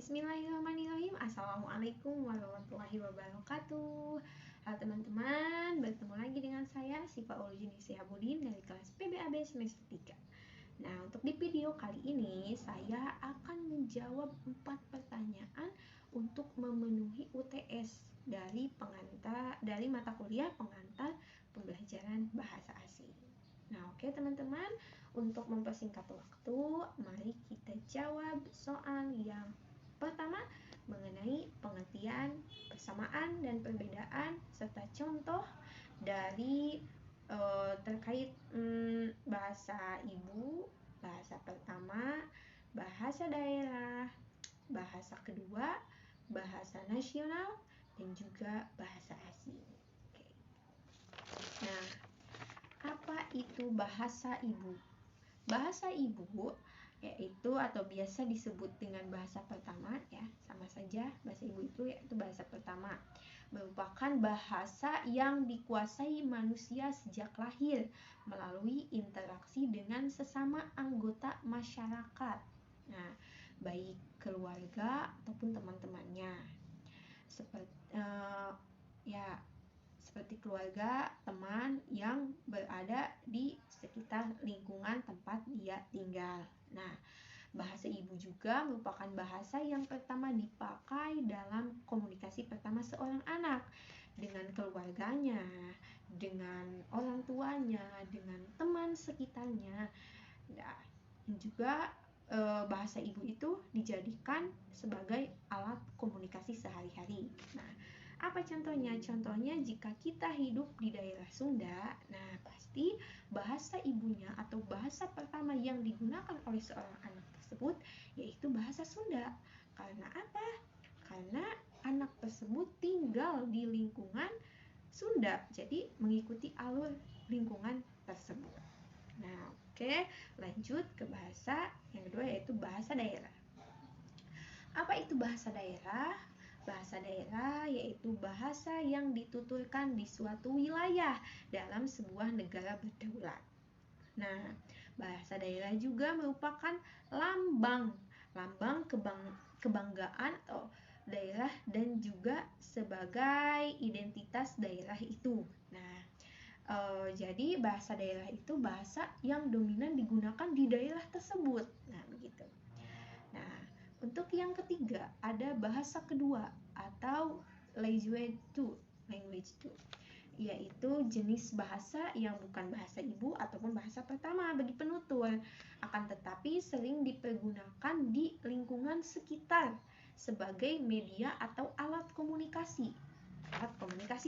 Bismillahirrahmanirrahim. Assalamualaikum warahmatullahi wabarakatuh. Halo teman-teman, bertemu lagi dengan saya Sifa Uljini Sihabudin dari kelas PBAB semester 3. Nah, untuk di video kali ini saya akan menjawab 4 pertanyaan untuk memenuhi UTS dari mata kuliah pengantar pembelajaran bahasa asing. Nah, oke teman-teman, untuk mempersingkat waktu, mari kita jawab soal yang pertama mengenai pengertian, persamaan, dan perbedaan serta contoh dari terkait bahasa ibu, bahasa pertama, bahasa daerah, bahasa kedua, bahasa nasional, dan juga bahasa asing. Oke. Nah, apa itu bahasa ibu? Bahasa ibu yaitu atau biasa disebut dengan bahasa pertama, ya, sama saja, bahasa ibu itu yaitu bahasa pertama, merupakan bahasa yang dikuasai manusia sejak lahir melalui interaksi dengan sesama anggota masyarakat. Nah, baik keluarga ataupun teman-temannya. Seperti keluarga, teman yang berada di sekitar lingkungan tempat dia tinggal. Nah, bahasa ibu juga merupakan bahasa yang pertama dipakai dalam komunikasi pertama seorang anak dengan keluarganya, dengan orang tuanya, dengan teman sekitarnya. Nah, juga bahasa ibu itu dijadikan sebagai alat komunikasi sehari-hari. Nah, apa contohnya? Contohnya jika kita hidup di daerah Sunda, nah pasti bahasa ibunya atau bahasa pertama yang digunakan oleh seorang anak tersebut yaitu bahasa Sunda. Karena apa? Karena anak tersebut tinggal di lingkungan Sunda, jadi mengikuti alur lingkungan tersebut. Nah, oke, lanjut ke bahasa yang kedua yaitu bahasa daerah. Apa itu bahasa daerah? Bahasa daerah yaitu bahasa yang dituturkan di suatu wilayah dalam sebuah negara berdaulat. Nah, bahasa daerah juga merupakan lambang kebanggaan atau daerah dan juga sebagai identitas daerah itu. Nah, jadi bahasa daerah itu bahasa yang dominan digunakan di daerah tersebut. Nah, begitu. Nah, untuk yang ketiga ada bahasa kedua atau language 2, yaitu jenis bahasa yang bukan bahasa ibu ataupun bahasa pertama bagi penutur, akan tetapi sering dipergunakan di lingkungan sekitar sebagai media atau alat komunikasi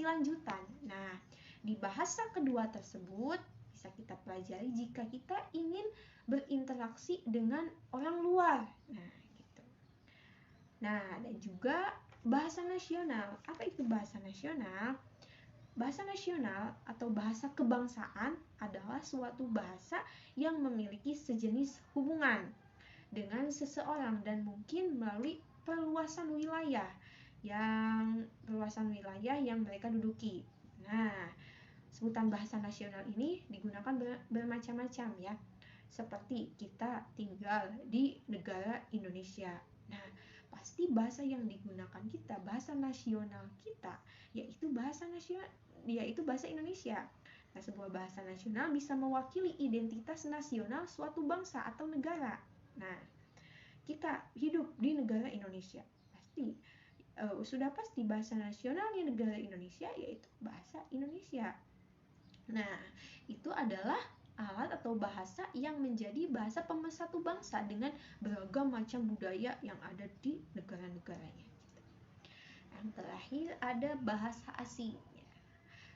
lanjutan. Nah, di bahasa kedua tersebut bisa kita pelajari jika kita ingin berinteraksi dengan orang luar. Nah, gitu. Nah, dan juga bahasa nasional. Apa itu bahasa nasional? Bahasa nasional atau bahasa kebangsaan adalah suatu bahasa yang memiliki sejenis hubungan dengan seseorang dan mungkin melalui perluasan wilayah yang mereka duduki. Nah, sebutan bahasa nasional ini digunakan bermacam-macam, ya. Seperti kita tinggal di negara Indonesia. Nah, pasti bahasa yang digunakan kita, bahasa nasional kita, yaitu bahasa Indonesia. Nah, sebuah bahasa nasional bisa mewakili identitas nasional suatu bangsa atau negara. Nah, kita hidup di negara Indonesia, sudah pasti bahasa nasionalnya negara Indonesia yaitu bahasa Indonesia. Nah, itu adalah alat atau bahasa yang menjadi bahasa pemersatu bangsa dengan beragam macam budaya yang ada di negara-negaranya. Yang terakhir ada bahasa asing.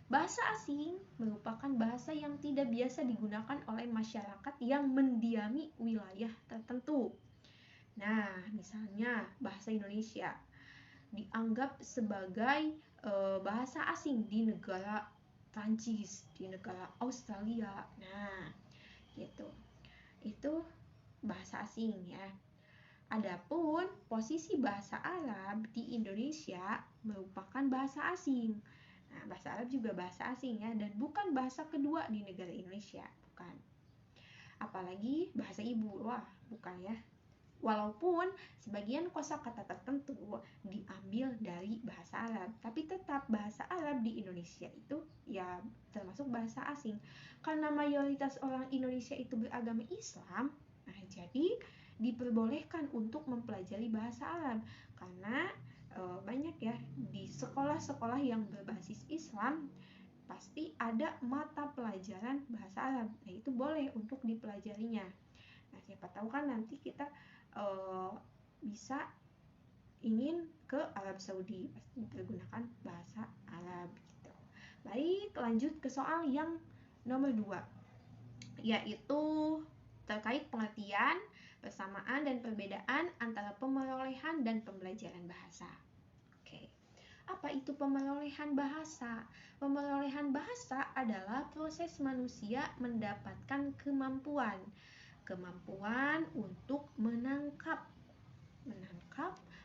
Bahasa asing merupakan bahasa yang tidak biasa digunakan oleh masyarakat yang mendiami wilayah tertentu. Nah, misalnya bahasa Indonesia dianggap sebagai bahasa asing di negara Prancis, di negara Australia. Nah, gitu. Itu bahasa asing, ya. Adapun posisi bahasa Arab di Indonesia merupakan bahasa asing. Nah, bahasa Arab juga bahasa asing, ya, dan bukan bahasa kedua di negara Indonesia, bukan. Apalagi bahasa ibu, wah, bukan, ya. Walaupun sebagian kosakata tertentu diambil dari bahasa Arab, tapi tetap bahasa Arab di Indonesia itu ya termasuk bahasa asing. Karena mayoritas orang Indonesia itu beragama Islam, nah jadi diperbolehkan untuk mempelajari bahasa Arab. Karena banyak ya di sekolah-sekolah yang berbasis Islam pasti ada mata pelajaran bahasa Arab. Nah, itu boleh untuk dipelajarinya. Nah, siapa tahu kan nanti kita bisa ingin ke Arab Saudi, pasti dipergunakan bahasa Arab gitu. Baik, lanjut ke soal yang nomor 2, yaitu terkait pengertian, persamaan dan perbedaan antara pemerolehan dan pembelajaran bahasa. Oke. Apa itu pemerolehan bahasa? Pemerolehan bahasa adalah proses manusia mendapatkan kemampuan untuk menangkap,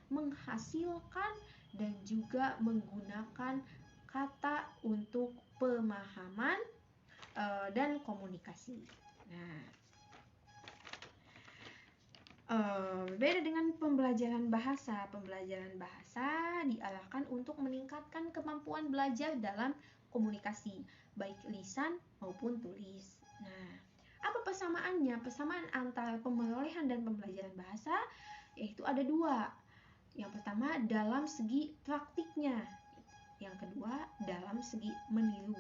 menghasilkan, dan juga menggunakan kata untuk pemahaman dan komunikasi. Nah, berbeda dengan pembelajaran bahasa. Pembelajaran bahasa diarahkan untuk meningkatkan kemampuan belajar dalam komunikasi, baik lisan maupun tulis. Nah, apa persamaannya? Persamaan antara pemerolehan dan pembelajaran bahasa yaitu ada 2. Yang pertama dalam segi praktiknya, yang kedua dalam segi meniru.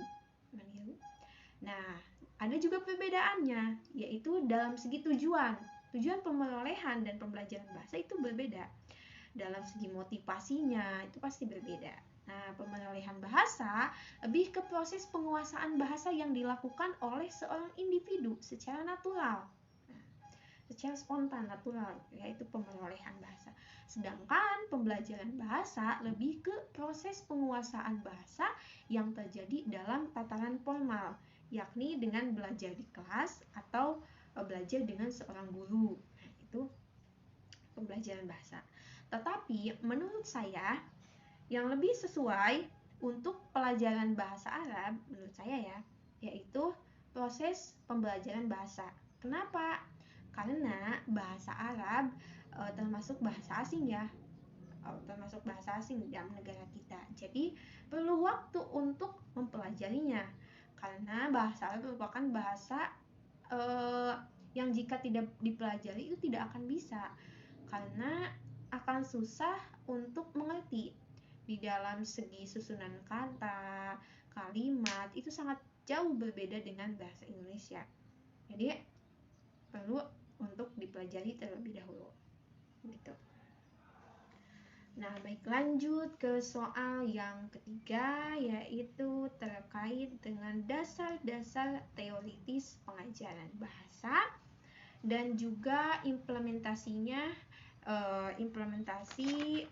Nah, ada juga perbedaannya, yaitu dalam segi tujuan. Tujuan pemerolehan dan pembelajaran bahasa itu berbeda. Dalam segi motivasinya itu pasti berbeda. Nah, pemerolehan bahasa lebih ke proses penguasaan bahasa yang dilakukan oleh seorang individu secara natural, secara spontan, natural, yaitu pemerolehan bahasa. Sedangkan pembelajaran bahasa lebih ke proses penguasaan bahasa yang terjadi dalam tataran formal, yakni dengan belajar di kelas atau belajar dengan seorang guru. Nah, itu pembelajaran bahasa. Tetapi menurut saya yang lebih sesuai untuk pelajaran bahasa Arab, menurut saya ya, yaitu proses pembelajaran bahasa. Kenapa? Karena bahasa Arab termasuk bahasa asing ya, termasuk bahasa asing dalam negara kita. Jadi perlu waktu untuk mempelajarinya. Karena bahasa Arab merupakan bahasa yang jika tidak dipelajari itu tidak akan bisa. Karena akan susah untuk mengerti. Di dalam segi susunan kata, kalimat itu sangat jauh berbeda dengan bahasa Indonesia. Jadi perlu untuk dipelajari terlebih dahulu. Gitu. Nah, baik, lanjut ke soal yang ketiga, yaitu terkait dengan dasar-dasar teoritis pengajaran bahasa dan juga implementasinya, implementasi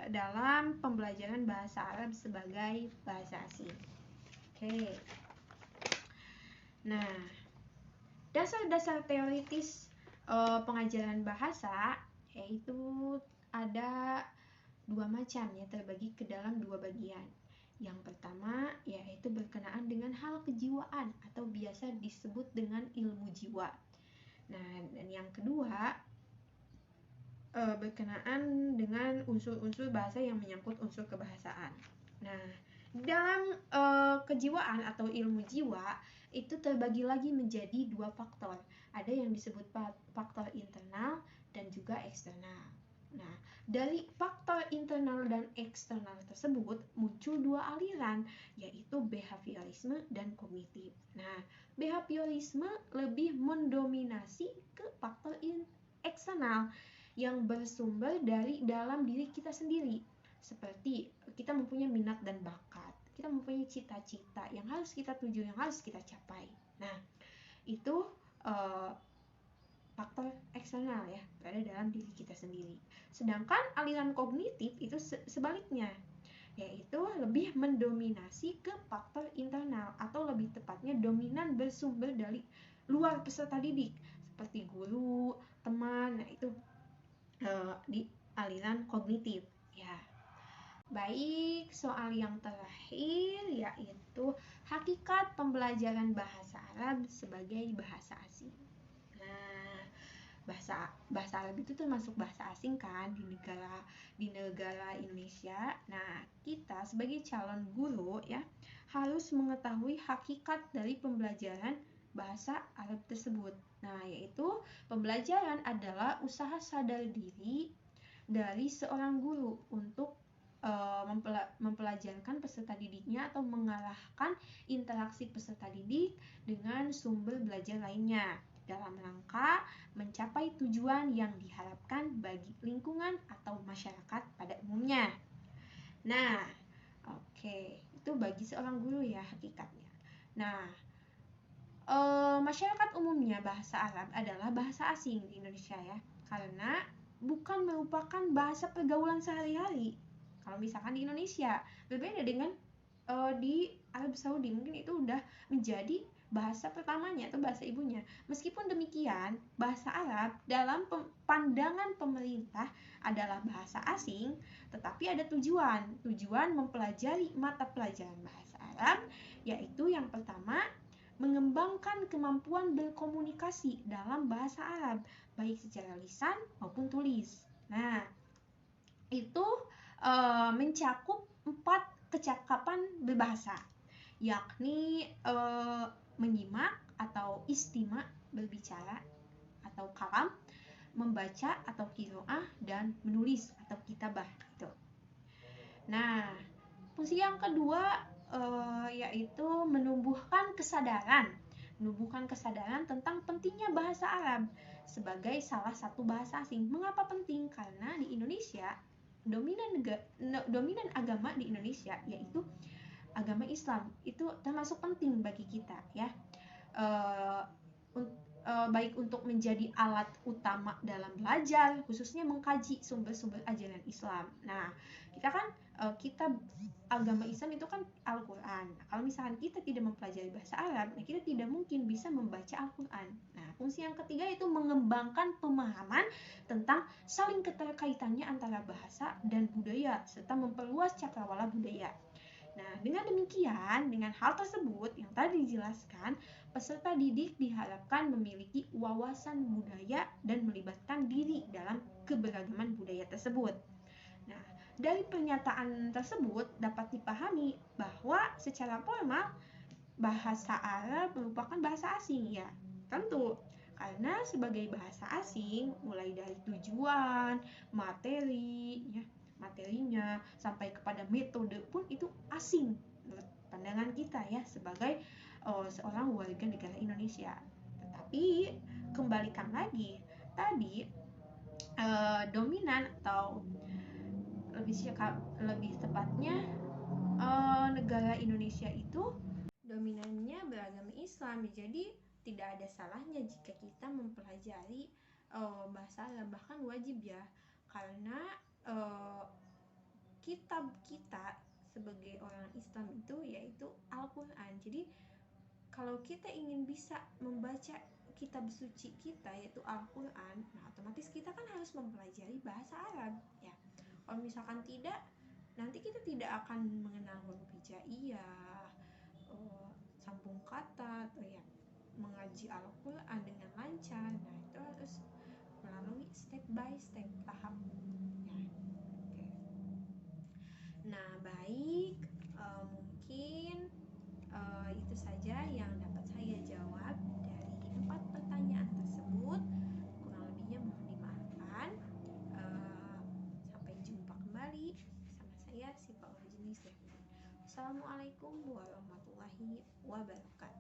dalam pembelajaran bahasa Arab sebagai bahasa asing. Oke. Nah, dasar-dasar teoritis pengajaran bahasa yaitu ada 2 macam ya, terbagi ke dalam 2 bagian. Yang pertama yaitu berkenaan dengan hal kejiwaan atau biasa disebut dengan ilmu jiwa. Nah, dan yang kedua berkenaan dengan unsur-unsur bahasa yang menyangkut unsur kebahasaan. Nah, dalam kejiwaan atau ilmu jiwa itu terbagi lagi menjadi 2 faktor. Ada yang disebut faktor internal dan juga eksternal. Nah, dari faktor internal dan eksternal tersebut muncul 2 aliran, yaitu behaviorisme dan kognitif. Nah, behaviorisme lebih mendominasi ke faktor eksternal yang bersumber dari dalam diri kita sendiri. Seperti kita mempunyai minat dan bakat, kita mempunyai cita-cita yang harus kita tuju, yang harus kita capai. Nah, itu faktor eksternal ya, berada dalam diri kita sendiri. Sedangkan aliran kognitif itu sebaliknya, yaitu lebih mendominasi ke faktor internal, atau lebih tepatnya dominan bersumber dari luar peserta didik, seperti guru, teman. Nah, itu di aliran kognitif ya. Baik, soal yang terakhir yaitu hakikat pembelajaran bahasa Arab sebagai bahasa asing. Nah, bahasa Arab itu termasuk bahasa asing kan di negara Indonesia. Nah, kita sebagai calon guru ya harus mengetahui hakikat dari pembelajaran bahasa Arab tersebut. Nah, yaitu pembelajaran adalah usaha sadar diri dari seorang guru untuk mempelajarkan peserta didiknya atau mengarahkan interaksi peserta didik dengan sumber belajar lainnya dalam rangka mencapai tujuan yang diharapkan bagi lingkungan atau masyarakat pada umumnya. Nah, oke, itu bagi seorang guru ya hakikatnya. Nah, masyarakat umumnya bahasa Arab adalah bahasa asing di Indonesia ya, karena bukan merupakan bahasa pergaulan sehari-hari. Kalau misalkan di Indonesia berbeda dengan di Arab Saudi, mungkin itu udah menjadi bahasa pertamanya atau bahasa ibunya. Meskipun demikian, bahasa Arab dalam pandangan pemerintah adalah bahasa asing, tetapi ada tujuan mempelajari mata pelajaran bahasa Arab, yaitu yang pertama mengembangkan kemampuan berkomunikasi dalam bahasa Arab, baik secara lisan maupun tulis. Nah, itu mencakup 4 kecakapan berbahasa, yakni menyimak atau istima berbicara atau kalam, membaca atau qiraah, dan menulis atau kitabah gitu. Nah, fungsi yang kedua yaitu menumbuhkan kesadaran tentang pentingnya bahasa Arab sebagai salah satu bahasa asing. Mengapa penting? Karena di Indonesia dominan agama di Indonesia yaitu agama Islam, itu termasuk penting bagi kita ya, baik untuk menjadi alat utama dalam belajar, khususnya mengkaji sumber-sumber ajaran Islam. Nah, kita kan kitab agama Islam itu kan Al-Quran. Kalau misalkan kita tidak mempelajari bahasa Arab, nah kita tidak mungkin bisa membaca Al-Quran. Nah, fungsi yang ketiga itu mengembangkan pemahaman tentang saling keterkaitannya antara bahasa dan budaya, serta memperluas cakrawala budaya. Nah, dengan demikian, dengan hal tersebut yang tadi dijelaskan, peserta didik diharapkan memiliki wawasan budaya dan melibatkan diri dalam keberagaman budaya tersebut. Nah, dari pernyataan tersebut dapat dipahami bahwa secara formal bahasa Arab merupakan bahasa asing ya. Tentu, karena sebagai bahasa asing mulai dari tujuan, materinya sampai kepada metode pun itu asing menurut pandangan kita ya sebagai seorang warga negara Indonesia. Tetapi kembalikan lagi tadi, dominan atau lebih tepatnya negara Indonesia itu dominannya beragama Islam, jadi tidak ada salahnya jika kita mempelajari bahasa Arab, bahkan wajib ya, karena kitab kita sebagai orang Islam itu yaitu Al-Quran. Jadi kalau kita ingin bisa membaca kitab suci kita yaitu Al-Quran, nah otomatis kita kan harus mempelajari bahasa Arab ya. Kalau misalkan tidak, nanti kita tidak akan mengenal huruf hijaiyah, sambung kata, atau ya mengaji Al-Quran dengan lancar. Nah, itu harus melalui step by step, tahap ya. Oke. Nah, baik, mungkin itu saja yang dapat saya jawab dari 4 pertanyaan tersebut. Kurang lebihnya mohon dimaafkan. Sampai jumpa kembali bersama saya Sipa Urjenis. Assalamualaikum warahmatullahi wabarakatuh.